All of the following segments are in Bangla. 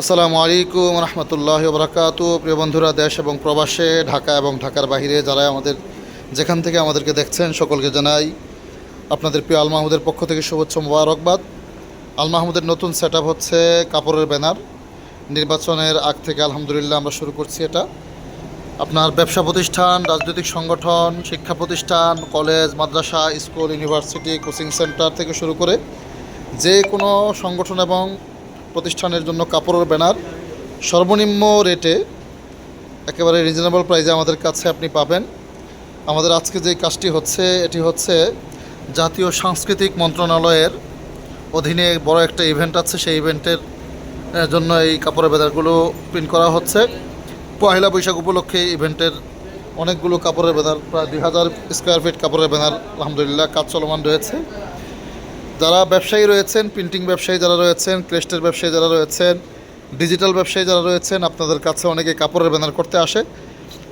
আসসালামু আলাইকুম রহমতুল্লাহি ওয়া বারাকাতুহু। প্রিয় বন্ধুরা, দেশ এবং প্রবাসে, ঢাকা এবং ঢাকার বাইরে যারা যেখান থেকে আমাদেরকে দেখছেন, সকলকে জানাই আপনাদের প্রিয় আল মাহমুদের পক্ষ থেকে শুভেচ্ছা মোবারকবাদ। আল মাহমুদের নতুন সেট আপ হচ্ছে কাপড়ের ব্যানার। নির্বাচনের আগ থেকে আলহামদুলিল্লাহ আমরা শুরু করছি এটা। আপনার ব্যবসা প্রতিষ্ঠান, রাজনৈতিক সংগঠন, শিক্ষা প্রতিষ্ঠান, কলেজ, মাদ্রাসা, স্কুল, ইউনিভার্সিটি, কোচিং সেন্টার থেকে শুরু করে যে কোনো সংগঠন এবং প্রতিষ্ঠানের জন্য কাপড়ের ব্যানার সর্বনিম্ন রেটে, একেবারে রিজনেবল প্রাইসে আমাদের কাছে আপনি পাবেন। আমাদের আজকে যে কাজটি হচ্ছে, এটি হচ্ছে জাতীয় সাংস্কৃতিক মন্ত্রণালয়ের অধীনে বড় একটা ইভেন্ট আছে। সেই ইভেন্টের জন্য এই কাপড়ের ব্যানারগুলো প্রিন্ট করা হচ্ছে। পয়লা বৈশাখ উপলক্ষে ইভেন্টের অনেকগুলো কাপড়ের ব্যানার, প্রায় 2000 স্কোয়ার ফিট কাপড়ের ব্যানার আলহামদুলিল্লাহ কাজ চলমান রয়েছে। যারা ব্যবসায়ী রয়েছেন, প্রিন্টিং ব্যবসায়ী যারা রয়েছেন, ক্রেস্টের ব্যবসায়ী যারা রয়েছেন, ডিজিটাল ব্যবসায়ী যারা রয়েছেন, আপনাদের কাছে অনেকে কাপড়ের ব্যানার করতে আসে।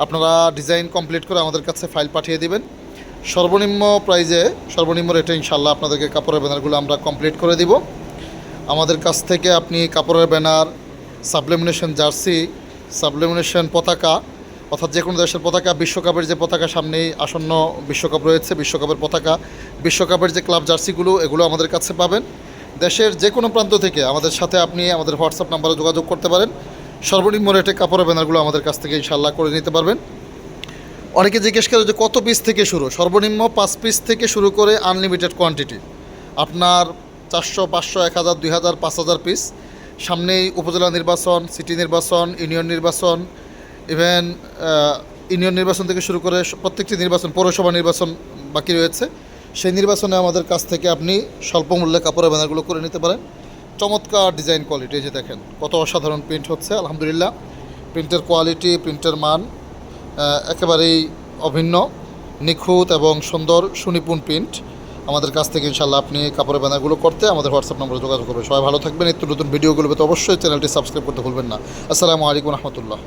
আপনারা ডিজাইন কমপ্লিট করে আমাদের কাছে ফাইল পাঠিয়ে দিবেন। সর্বনিম্ন প্রাইজে, সর্বনিম্ন রেটে ইনশাল্লাহ আপনাদেরকে কাপড়ের ব্যানারগুলো আমরা কমপ্লিট করে দিব। আমাদের কাছ থেকে আপনি কাপড়ের ব্যানার, সাবলেমিনেশন জার্সি, সাবলেমিনেশন পতাকা, অর্থাৎ যে কোনো দেশের পতাকা, বিশ্বকাপের যে পতাকা সামনেই আসন্ন বিশ্বকাপ রয়েছে, বিশ্বকাপের পতাকা, বিশ্বকাপের যে ক্লাব জার্সিগুলো, এগুলো আমাদের কাছে পাবেন। দেশের যে কোনো প্রান্ত থেকে আমাদের সাথে আপনি আমাদের হোয়াটসঅ্যাপ নাম্বারে যোগাযোগ করতে পারেন। সর্বনিম্ন রেটে কাপড়ের ব্যানারগুলো আমাদের কাছ থেকে ইনশাল্লাহ করে নিতে পারবেন। অনেকে জিজ্ঞেস করে যে কত পিস থেকে শুরু। সর্বনিম্ন 5 পিস থেকে শুরু করে আনলিমিটেড কোয়ান্টিটি, আপনার 400, 500, 1000, 2000, 5000 পিস। সামনেই উপজেলা নির্বাচন, সিটি নির্বাচন, ইউনিয়ন নির্বাচন, ইভেন ইউনিয়ন নির্বাচন থেকে শুরু করে প্রত্যেকটি নির্বাচন, পৌরসভা নির্বাচন বাকি রয়েছে। সেই নির্বাচনে আমাদের কাছ থেকে আপনি স্বল্প মূল্যে কাপড়ের ব্যানারগুলো করে নিতে পারেন। চমৎকার ডিজাইন কোয়ালিটি, এই যে দেখেন কত অসাধারণ প্রিন্ট হচ্ছে আলহামদুলিল্লাহ। প্রিন্টের কোয়ালিটি, প্রিন্টের মান একেবারেই অভিন্ন, নিখুঁত এবং সুন্দর সুনিপুণ প্রিন্ট। আমাদের কাছ থেকে ইনশাল্লাহ আপনি কাপড়ের ব্যানারগুলো করতে আমাদের হোয়াটসঅ্যাপ নম্বরে যোগাযোগ করবেন। সবাই ভালো থাকবেন। নিত্য নতুন ভিডিওগুলো পেতে অবশ্যই চ্যানেলটি সাবস্ক্রাইব করতে ভুলবেন না। আসসালামু আলাইকুম রহমতুল্লাহ।